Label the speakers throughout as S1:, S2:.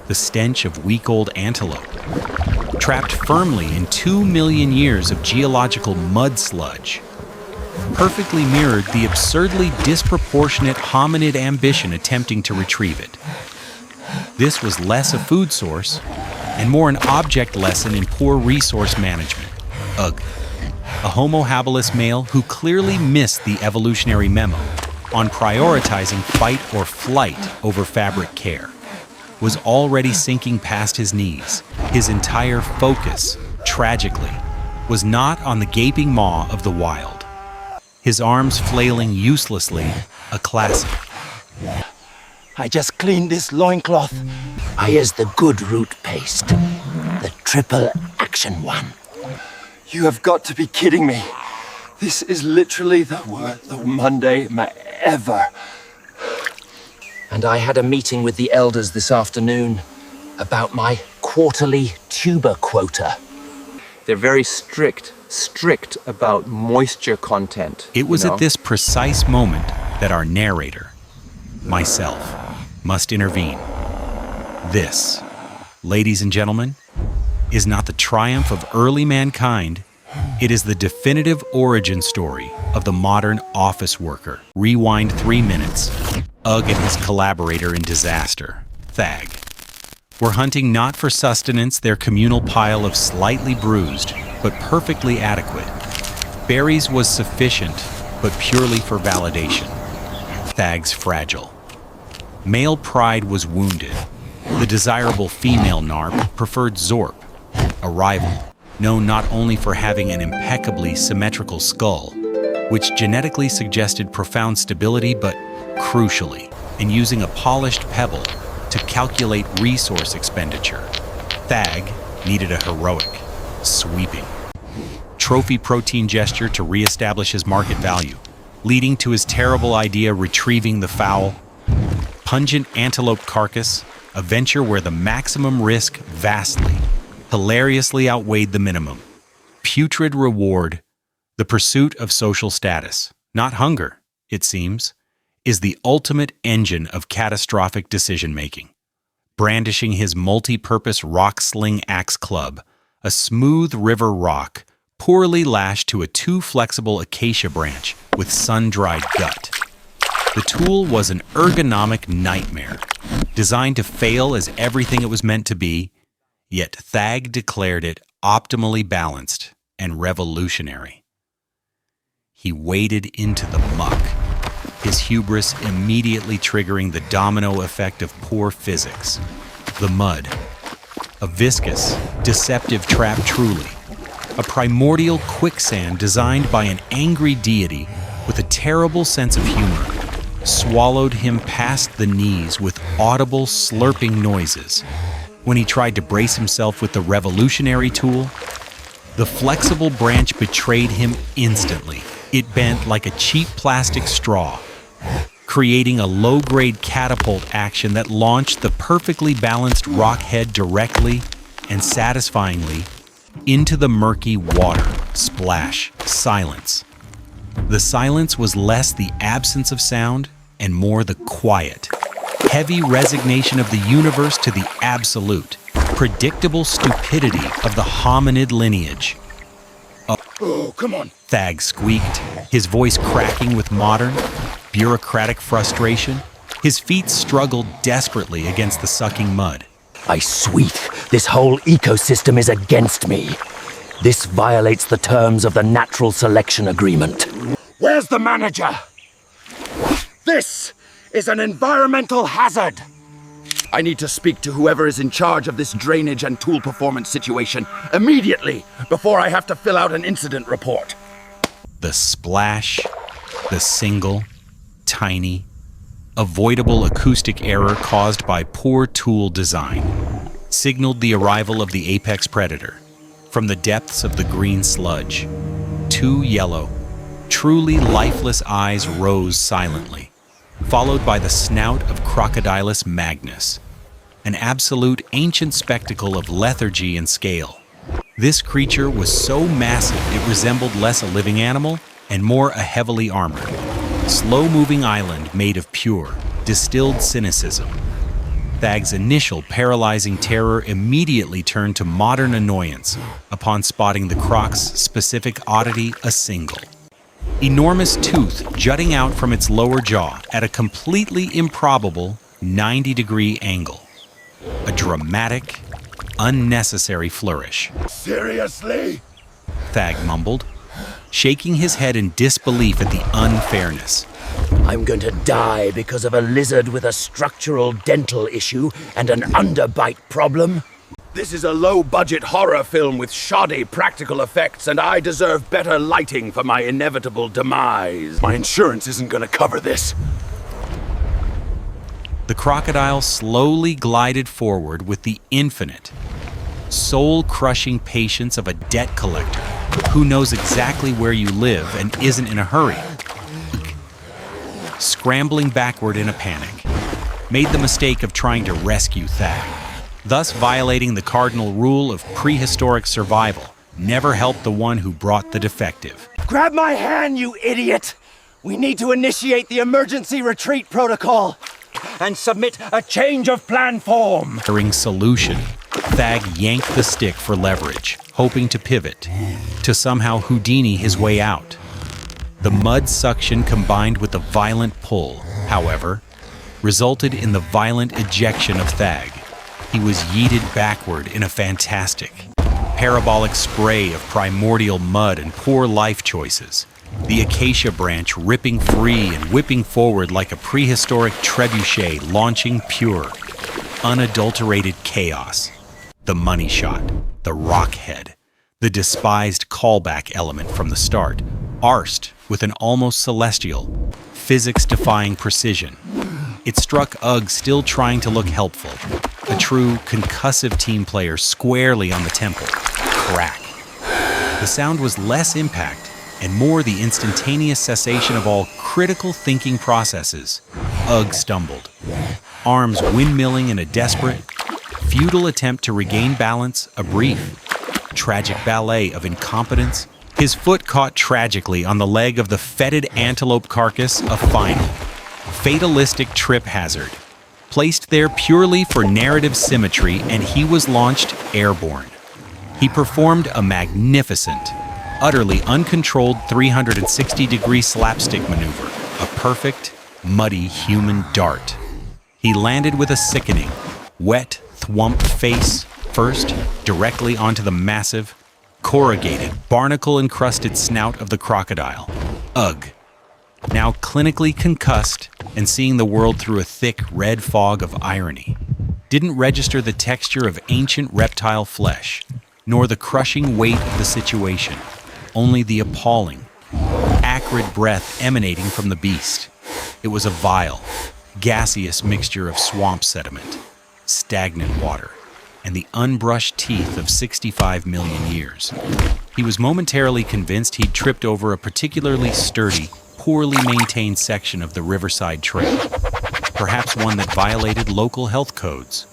S1: the stench of week-old antelope. Trapped firmly in 2 million years of geological mud sludge, perfectly mirrored the absurdly disproportionate hominid ambition attempting to retrieve it. This was less a food source and more an object lesson in poor resource management. Ugh. A Homo habilis male who clearly missed the evolutionary memo on prioritizing fight or flight over fabric care was already sinking past his knees. His entire focus, tragically, was not on the gaping maw of the wild. His arms flailing uselessly, a classic.
S2: I just cleaned this loincloth. Here's the good root paste. The triple action one.
S3: You have got to be kidding me. This is literally the worst Monday ever.
S2: And I had a meeting with the elders this afternoon about my quarterly tuber quota.
S3: They're very strict about moisture content.
S1: It was at this precise moment that our narrator, myself, must intervene. This, ladies and gentlemen, is not the triumph of early mankind. It is the definitive origin story of the modern office worker. Rewind 3 minutes. Ugg and his collaborator in disaster, Thag, were hunting not for sustenance their communal pile of slightly bruised but perfectly adequate. Berries was sufficient, but purely for validation. Thag's fragile. Male pride was wounded. The desirable female narp preferred Zorp, a rival, known not only for having an impeccably symmetrical skull, which genetically suggested profound stability, but crucially, in using a polished pebble to calculate resource expenditure. Thag needed a heroic, sweeping, trophy protein gesture to reestablish his market value, leading to his terrible idea retrieving the foul, pungent antelope carcass, a venture where the maximum risk vastly, hilariously outweighed the minimum. Putrid reward, the pursuit of social status, not hunger, it seems, is the ultimate engine of catastrophic decision-making. Brandishing his multi-purpose rock-sling axe club, a smooth river rock poorly lashed to a too flexible acacia branch with sun-dried gut. The tool was an ergonomic nightmare, designed to fail as everything it was meant to be, yet Thag declared it optimally balanced and revolutionary. He waded into the muck, his hubris immediately triggering the domino effect of poor physics. The mud, a viscous, deceptive trap truly, a primordial quicksand designed by an angry deity with a terrible sense of humor, swallowed him past the knees with audible slurping noises. When he tried to brace himself with the revolutionary tool, the flexible branch betrayed him instantly. It bent like a cheap plastic straw, creating a low-grade catapult action that launched the perfectly balanced rock head directly and satisfyingly into the murky water. Splash. Silence. The silence was less the absence of sound and more the quiet, heavy resignation of the universe to the absolute, predictable stupidity of the hominid lineage.
S4: Oh, come on.
S1: Thag squeaked, his voice cracking with modern, bureaucratic frustration. His feet struggled desperately against the sucking mud.
S2: I sweet, this whole ecosystem is against me. This violates the terms of the Natural Selection Agreement.
S4: Where's the manager? This is an environmental hazard. I need to speak to whoever is in charge of this drainage and tool performance situation immediately before I have to fill out an incident report.
S1: The splash, the single, tiny, avoidable acoustic error caused by poor tool design signaled the arrival of the apex predator. From the depths of the green sludge, 2 yellow, truly lifeless eyes rose silently, followed by the snout of Crocodilus magnus, an absolute ancient spectacle of lethargy and scale. This creature was so massive it resembled less a living animal and more a heavily armored, slow-moving island made of pure, distilled cynicism. Thag's initial paralyzing terror immediately turned to modern annoyance upon spotting the croc's specific oddity, a single enormous tooth jutting out from its lower jaw at a completely improbable 90-degree angle. A dramatic, unnecessary flourish.
S4: Seriously?
S1: Thag mumbled, shaking his head in disbelief at the unfairness.
S2: I'm going to die because of a lizard with a structural dental issue and an underbite problem?
S4: This is a low-budget horror film with shoddy practical effects, and I deserve better lighting for my inevitable demise. My insurance isn't gonna cover this.
S1: The crocodile slowly glided forward with the infinite, soul-crushing patience of a debt collector who knows exactly where you live and isn't in a hurry. Scrambling backward in a panic, made the mistake of trying to rescue Thag, thus violating the cardinal rule of prehistoric survival. Never helped the one who brought the defective.
S2: Grab my hand, you idiot! We need to initiate the emergency retreat protocol and submit a change of plan form.
S1: During solution, Thag yanked the stick for leverage, hoping to pivot, to somehow Houdini his way out. The mud suction combined with the violent pull, however, resulted in the violent ejection of Thag. He was yeeted backward in a fantastic, parabolic spray of primordial mud and poor life choices, the acacia branch ripping free and whipping forward like a prehistoric trebuchet launching pure, unadulterated chaos. The money shot, the rock head, the despised callback element from the start, arsed with an almost celestial, physics-defying precision. It struck Ugg still trying to look helpful, a true concussive team player squarely on the temple. Crack. The sound was less impact and more the instantaneous cessation of all critical thinking processes. Ugg stumbled, arms windmilling in a desperate, futile attempt to regain balance, a brief, tragic ballet of incompetence. His foot caught tragically on the leg of the fetid antelope carcass, a final, fatalistic trip hazard, placed there purely for narrative symmetry, and he was launched airborne. He performed a magnificent, utterly uncontrolled 360-degree slapstick maneuver, a perfect, muddy human dart. He landed with a sickening, wet, thwomp face, first directly onto the massive, corrugated, barnacle-encrusted snout of the crocodile. Ugh. Now clinically concussed and seeing the world through a thick red fog of irony, didn't register the texture of ancient reptile flesh, nor the crushing weight of the situation, only the appalling, acrid breath emanating from the beast. It was a vile, gaseous mixture of swamp sediment, stagnant water, and the unbrushed teeth of 65 million years. He was momentarily convinced he'd tripped over a particularly sturdy, poorly maintained section of the Riverside Trail, perhaps one that violated local health codes.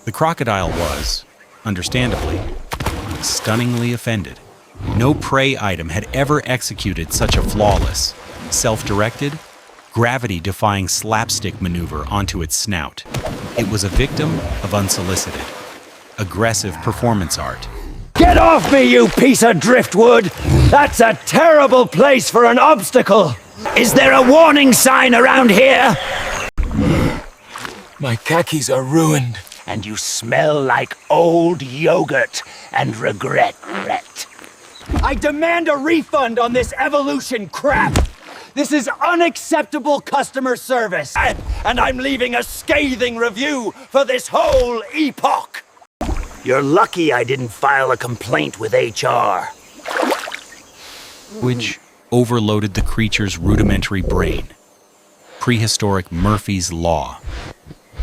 S1: The crocodile was, understandably, stunningly offended. No prey item had ever executed such a flawless, self-directed, gravity-defying slapstick maneuver onto its snout. It was a victim of unsolicited, aggressive performance art.
S2: Get off me, you piece of driftwood! That's a terrible place for an obstacle! Is there a warning sign around here?
S3: My khakis are ruined.
S2: And you smell like old yogurt and regret. I demand a refund on this evolution crap! This is unacceptable customer service! And I'm leaving a scathing review for this whole epoch! You're lucky I didn't file a complaint with HR.
S1: Which overloaded the creature's rudimentary brain. Prehistoric Murphy's Law,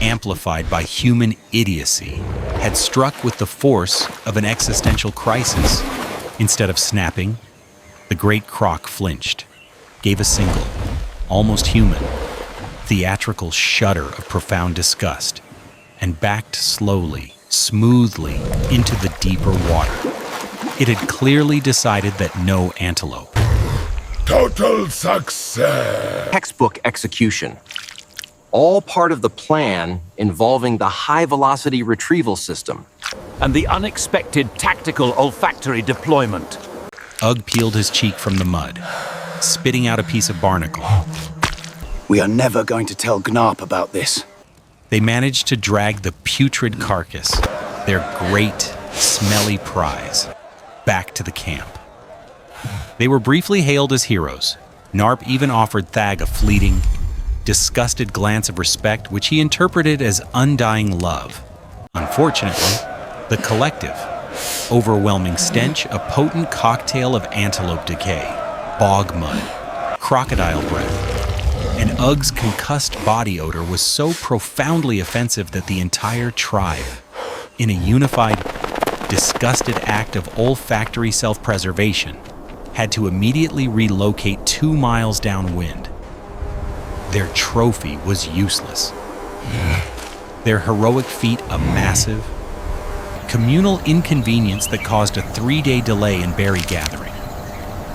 S1: amplified by human idiocy, had struck with the force of an existential crisis. Instead of snapping, the great croc flinched, gave a single, almost human, theatrical shudder of profound disgust, and backed slowly, smoothly into the deeper water. It had clearly decided that no antelope.
S4: Total success!
S5: Textbook execution. all part of the plan involving the high-velocity retrieval system.
S6: And the unexpected tactical olfactory deployment.
S1: Ugg peeled his cheek from the mud, spitting out a piece of barnacle.
S2: We are never going to tell Gnarp about this.
S1: They managed to drag the putrid carcass, their great, smelly prize, back to the camp. They were briefly hailed as heroes. Gnarp even offered Thag a fleeting, disgusted glance of respect, which he interpreted as undying love. Unfortunately, the collective, overwhelming stench, a potent cocktail of antelope decay, bog mud, crocodile breath, and Ugg's concussed body odor was so profoundly offensive that the entire tribe, in a unified, disgusted act of olfactory self-preservation, had to immediately relocate 2 miles downwind. Their trophy was useless. Their heroic feat a massive, communal inconvenience that caused a 3-day delay in berry gathering.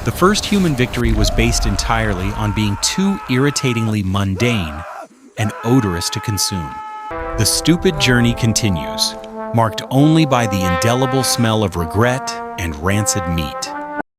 S1: The first human victory was based entirely on being too irritatingly mundane and odorous to consume. The stupid journey continues, marked only by the indelible smell of regret and rancid meat.